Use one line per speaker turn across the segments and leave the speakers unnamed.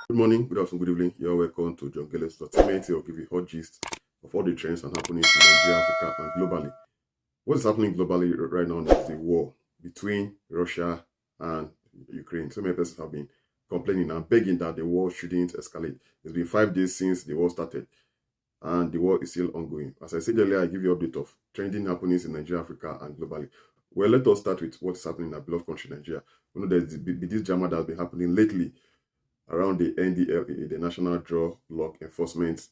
Good morning, good afternoon, good evening. You're welcome to John Kelly's Entertainment. I'll give you hot gist of all the trends and happenings in Nigeria, Africa, and globally. What is happening globally right now is the war between Russia and Ukraine. So many persons have been complaining and begging that the war shouldn't escalate. It's been 5 days since the war started, and the war is still ongoing. As I said earlier, I give you an update of trending happenings in Nigeria, Africa, and globally. Well, let us start with what's happening in our beloved country, Nigeria. You know, there's this drama that has been happening lately around the NDLEA, the National Drug Law Enforcement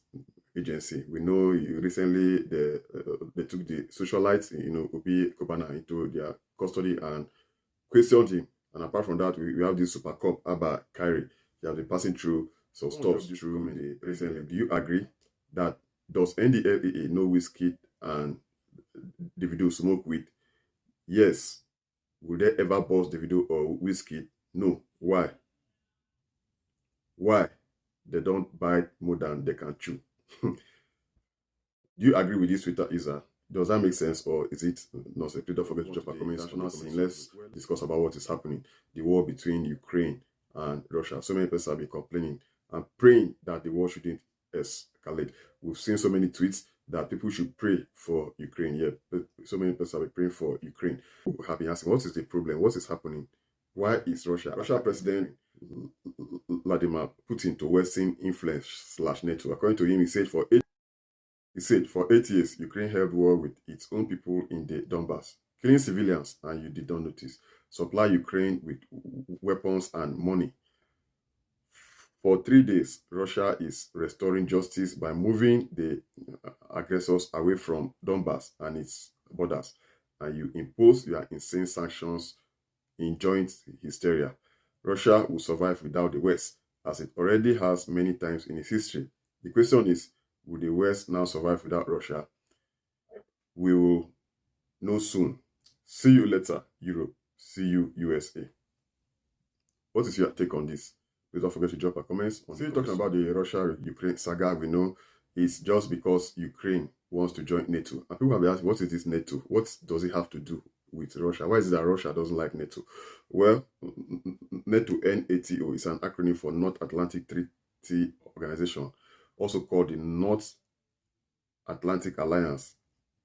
Agency. We know recently they took the socialite, Obi Kobana, into their custody and questioned him. And apart from that, we have this super cop, Abba Kyrie. They have been passing through some stuff through recently. Do you agree that does NDLEA know Wizkid and Davido smoke weed? Yes. Will they ever bust Davido or Wizkid? No. Why? Why? They don't bite more than they can chew. Do you agree with this Twitter user? Does that make sense, or is it not? So please don't forget to drop a comment on that scene. Let's discuss about what is happening. The war between Ukraine and Russia. So many people have been complaining and praying that the war shouldn't escalate. We've seen so many tweets that people should pray for Ukraine. Yeah, so many people have been praying for Ukraine. We have been asking, what is the problem? What is happening? Why is Russia President Vladimir Putin to Western influence / NATO? According to him, he said for 8 years, Ukraine held war with its own people in the Donbass, killing civilians, and you did not notice. Supply Ukraine with weapons and money. For 3 days, Russia is restoring justice by moving the aggressors away from Donbass and its borders, and you impose your insane sanctions in joint hysteria. Russia will survive without the West, as it already has many times in its history. The question is, will the West now survive without Russia? We will know soon. See you later, Europe. See you, USA. What is your take on this? Please don't forget to drop a comment. Still talking about the Russia-Ukraine saga, we know it's just because Ukraine wants to join NATO. And people have been asking, what is this NATO? What does it have to do with Russia? Why is it that Russia doesn't like NATO? Well, NATO, NATO, is an acronym for North Atlantic Treaty Organization, also called the North Atlantic Alliance.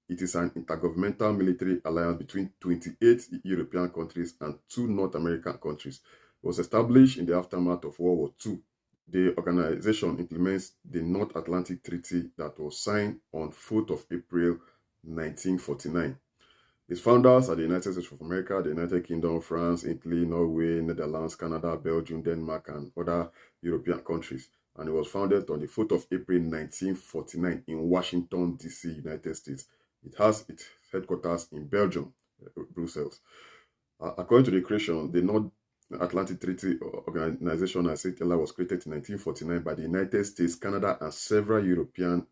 It is an intergovernmental military alliance between 28 European countries and 2 North American countries. It was established in the aftermath of World War II. The organization implements the North Atlantic Treaty that was signed on 4th of April 1949. Its founders are the United States of America, the United Kingdom, France, Italy, Norway, Netherlands, Canada, Belgium, Denmark, and other European countries. And it was founded on the 4th of April 1949 in Washington, D.C., United States. It has its headquarters in Belgium, Brussels. According to the creation, the North Atlantic Treaty Organization, as it was created in 1949 by the United States, Canada, and several European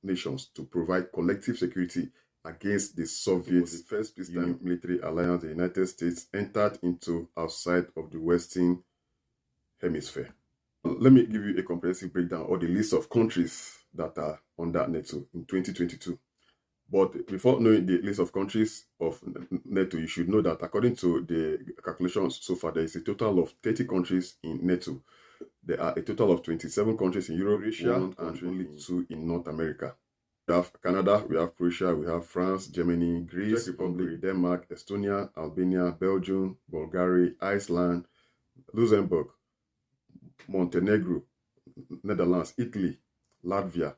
nations to provide collective security against the Soviet first peacetime military alliance the United States entered into outside of the Western Hemisphere. Let me give you a comprehensive breakdown of the list of countries that are under NATO in 2022. But before knowing the list of countries of NATO, you should know that according to the calculations so far, there is a total of 30 countries in NATO. There are a total of 27 countries in Europe, Asia, and only 2 in North America. We have Canada, we have Croatia, we have France, Germany, Greece, Czech Republic, Denmark, Estonia, Albania, Belgium, Bulgaria, Iceland, Luxembourg, Montenegro, Netherlands, Italy, Latvia,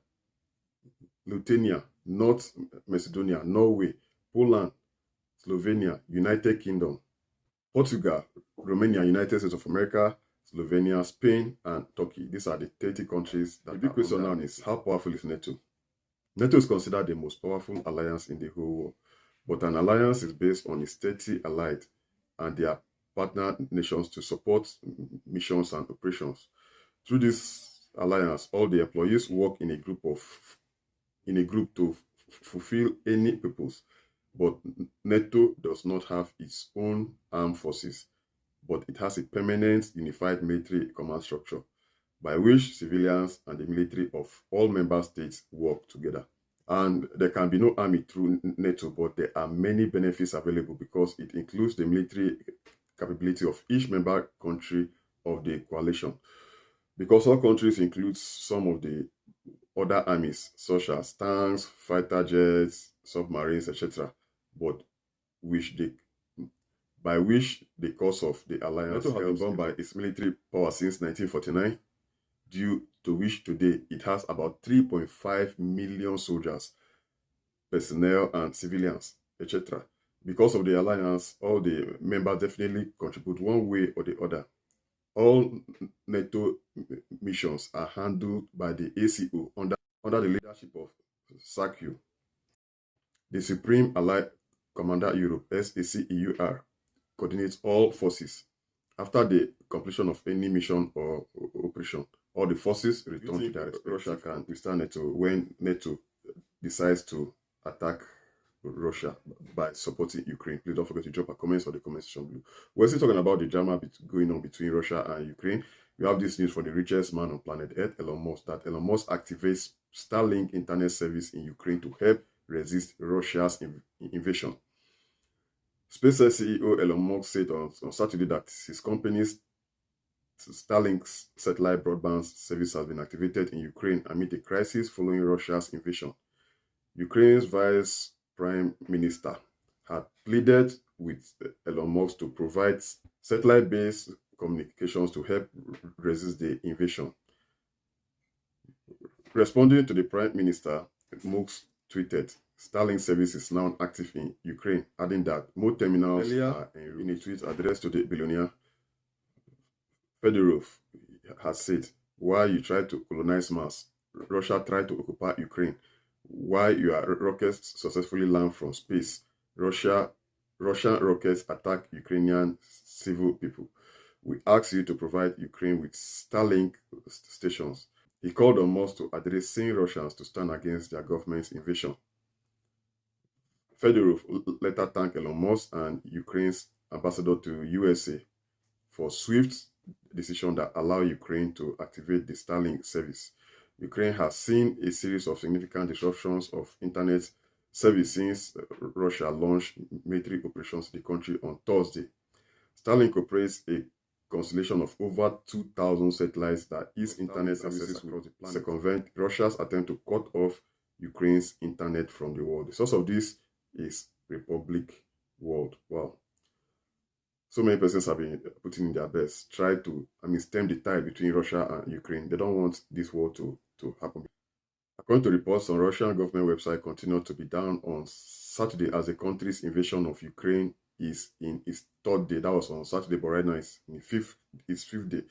Lithuania, North Macedonia, Norway, Poland, Slovenia, United Kingdom, Portugal, Romania, United States of America, Slovenia, Spain, and Turkey. These are the 30 countries. The big question now is, how powerful is NATO? NATO is considered the most powerful alliance in the whole world, but an alliance is based on its 30 allied and their partner nations to support missions and operations. Through this alliance, all the employees work in a group to fulfill any purpose. But NATO does not have its own armed forces, but it has a permanent unified military command structure by which civilians and the military of all member states work together. And there can be no army through NATO, but there are many benefits available because it includes the military capability of each member country of the coalition. because all countries include some of the other armies, such as tanks, fighter jets, submarines, etc., but which they by which the cause of the alliance has been borne by its military power since 1949, due to which today it has about 3.5 million soldiers, personnel, and civilians, etc. Because of the alliance, all the members definitely contribute one way or the other. All NATO missions are handled by the ACO under the leadership of SACU, the Supreme Allied Commander Europe, SACEUR, coordinates all forces. After the completion of any mission or operation, all the forces return to their respective. Russia can withstand NATO when NATO decides to attack Russia by supporting Ukraine. Please don't forget to drop a comment on the comment section below. We're still talking about the drama going on between Russia and Ukraine. We have this news from the richest man on planet Earth, Elon Musk, that Elon Musk activates Starlink internet service in Ukraine to help resist Russia's invasion. SpaceX CEO Elon Musk said on Saturday that his company's Starlink's satellite broadband service has been activated in Ukraine amid a crisis following Russia's invasion. Ukraine's Vice Prime Minister had pleaded with Elon Musk to provide satellite-based communications to help resist the invasion. Responding to the Prime Minister, Musk tweeted, Starlink service is now active in Ukraine, adding that more terminals are in a tweet addressed to the billionaire. Fedorov has said, while you try to colonize Mars, Russia tried to occupy Ukraine. While your rockets successfully land from space, Russian rockets attack Ukrainian civil people. We ask you to provide Ukraine with Starlink stations. He called on Musk to addressing Russians to stand against their government's invasion. Fedorov later thanked Elon Musk and Ukraine's ambassador to USA for swift decision that allow Ukraine to activate the Starlink service. Ukraine has seen a series of significant disruptions of internet service since Russia launched military operations in the country on Thursday. Starlink operates a constellation of over 2,000 satellites that ease internet services across the planet, circumvent Russia's attempt to cut off Ukraine's internet from the world. The source of this is Republic World. Wow. So many persons have been putting in their best, try to, stem the tide between Russia and Ukraine. They don't want this war to happen. According to reports on Russian government website, continued to be down on Saturday as the country's invasion of Ukraine is in its third day. That was on Saturday, but right now it's in its fifth day.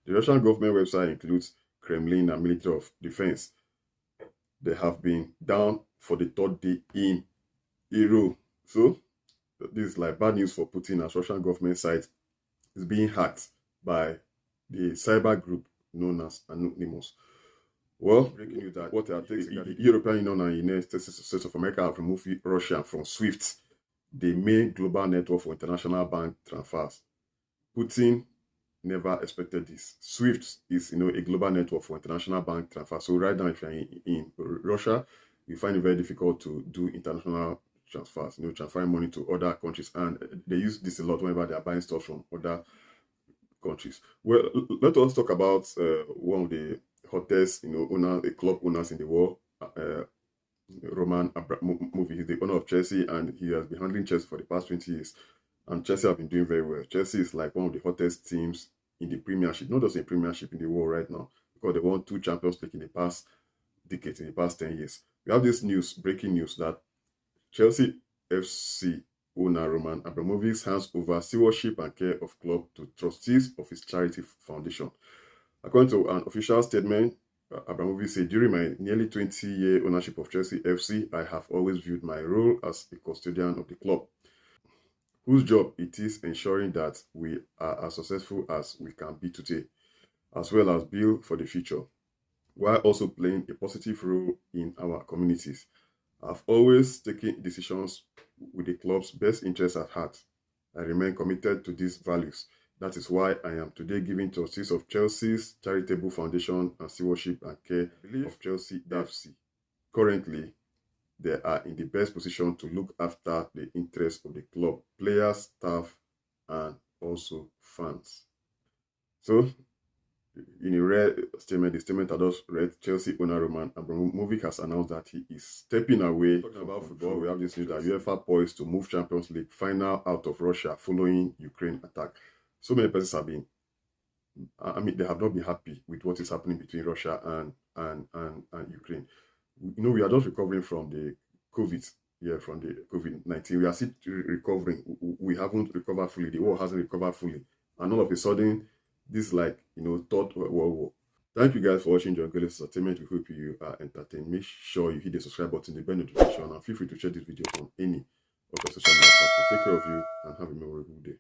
The Russian government website includes Kremlin and Ministry of Defense. They have been down for the third day in a row. So this is like bad news for Putin, as Russian government site is being hacked by the cyber group known as Anonymous. Well, breaking news that what the European Union and United States of America have removed Russia from SWIFT, the main global network for international bank transfers. Putin never expected this. SWIFT is, a global network for international bank transfers. So right now, if you're in Russia, you find it very difficult to do international transfers, transferring money to other countries, and they use this a lot whenever they are buying stuff from other countries. Well, let us talk about one of the hottest, club owners in the world, Roman Abramovich. He's the owner of Chelsea, and he has been handling Chelsea for the past 20 years. And Chelsea have been doing very well. Chelsea is like one of the hottest teams in the Premiership, not just in Premiership, in the world right now, because they won 2 Champions League in the past decade, in the past 10 years. We have this breaking news, that Chelsea FC owner Roman Abramovich hands over stewardship and care of club to trustees of his charity foundation. According to an official statement, Abramovich said, during my nearly 20-year ownership of Chelsea FC, I have always viewed my role as a custodian of the club, whose job it is ensuring that we are as successful as we can be today, as well as build for the future, while also playing a positive role in our communities. I've always taken decisions with the club's best interests at heart. I remain committed to these values. That is why I am today giving trustees of Chelsea's charitable foundation and stewardship and care of Chelsea FC. Currently, they are in the best position to look after the interests of the club, players, staff, and also fans. So, In a rare statement, the statement I just read, Chelsea owner Roman Abramovich has announced that he is stepping away. Talking about football, we have this news that UEFA poised to move Champions League final out of Russia following Ukraine attack. So many persons have been, I mean, they have not been happy with what is happening between Russia and Ukraine. You know, we are just recovering from the COVID. Yeah, from the COVID-19. We are still recovering. We haven't recovered fully. The war hasn't recovered fully. And all of a sudden, this like, you know, third world war. Thank you guys for watching John Gillis Entertainment. We hope you are entertained. Make sure you hit the subscribe button, the bell notification, and feel free to share this video on any of your social media platforms. Take care of you and have a memorable day.